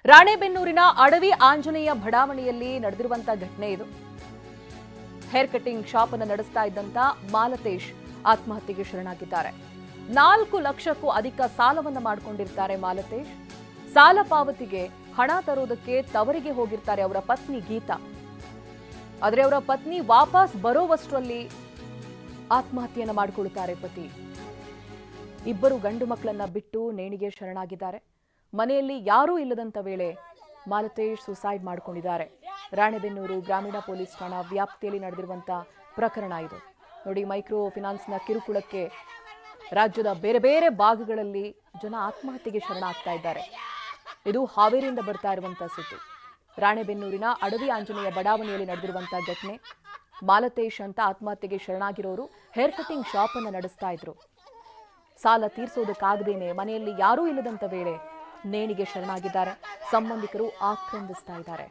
ರಾಣೆಬೆನ್ನೂರಿನ ಅಡವಿ ಆಂಜನೇಯ ಬಡಾವಣೆಯಲ್ಲಿ ನಡೆದಿರುವಂತಹ ಘಟನೆ ಇದು. ಹೇರ್ ಕಟಿಂಗ್ ಶಾಪ್ ಅನ್ನು ನಡೆಸ್ತಾ ಇದ್ದಂತ ಮಾಲತೇಶ್ ಆತ್ಮಹತ್ಯೆಗೆ ಶರಣಾಗಿದ್ದಾರೆ. 4 ಲಕ್ಷಕ್ಕೂ ಅಧಿಕ ಸಾಲವನ್ನ ಮಾಡಿಕೊಂಡಿರ್ತಾರೆ ಮಾಲತೇಶ್. ಸಾಲ ಪಾವತಿಗೆ ಹಣ ತರೋದಕ್ಕೆ ತವರಿಗೆ ಹೋಗಿರ್ತಾರೆ ಅವರ ಪತ್ನಿ ಗೀತಾ. ಆದರೆ ಅವರ ಪತ್ನಿ ವಾಪಸ್ ಬರೋವಷ್ಟರಲ್ಲಿ ಆತ್ಮಹತ್ಯೆಯನ್ನ ಮಾಡಿಕೊಳ್ಳುತ್ತಾರೆ ಪತಿ. ಇಬ್ಬರು ಗಂಡು ಮಕ್ಕಳನ್ನ ಬಿಟ್ಟು ನೇಣಿಗೆ ಶರಣಾಗಿದ್ದಾರೆ. ಮನೆಯಲ್ಲಿ ಯಾರೂ ಇಲ್ಲದಂತ ವೇಳೆ ಮಾಲತೇಶ್ ಸುಸೈಡ್ ಮಾಡಿಕೊಂಡಿದ್ದಾರೆ. ರಾಣೆಬೆನ್ನೂರು ಗ್ರಾಮೀಣ ಪೊಲೀಸ್ ಠಾಣಾ ವ್ಯಾಪ್ತಿಯಲ್ಲಿ ನಡೆದಿರುವಂತಹ ಪ್ರಕರಣ ಇದು. ನೋಡಿ, ಮೈಕ್ರೋ ಫಿನಾನ್ಸ್ನ ಕಿರುಕುಳಕ್ಕೆ ರಾಜ್ಯದ ಬೇರೆ ಬೇರೆ ಭಾಗಗಳಲ್ಲಿ ಜನ ಆತ್ಮಹತ್ಯೆಗೆ ಶರಣಾಗ್ತಾ ಇದ್ದಾರೆ. ಇದು ಹಾವೇರಿಯಿಂದ ಬರ್ತಾ ಇರುವಂತಹ ಸುದ್ದಿ. ರಾಣೆಬೆನ್ನೂರಿನ ಅಡವಿ ಆಂಜನೇಯ ಬಡಾವಣೆಯಲ್ಲಿ ನಡೆದಿರುವಂತಹ ಘಟನೆ. ಮಾಲತೇಶ್ ಅಂತ ಆತ್ಮಹತ್ಯೆಗೆ ಶರಣಾಗಿರೋರು ಹೇರ್ ಕಟಿಂಗ್ ಶಾಪ್ ಅನ್ನು ನಡೆಸ್ತಾ ಇದ್ರು. ಸಾಲ ತೀರ್ಸೋದಕ್ಕಾಗದೇನೆ ಮನೆಯಲ್ಲಿ ಯಾರೂ ಇಲ್ಲದಂತ ವೇಳೆ ನೇಣಿಗೆ ಶರಣಾಗಿದ್ದಾರೆ. ಸಂಬಂಧಿಕರು ಆಕ್ರಂದಿಸ್ತಾ ಇದ್ದಾರೆ.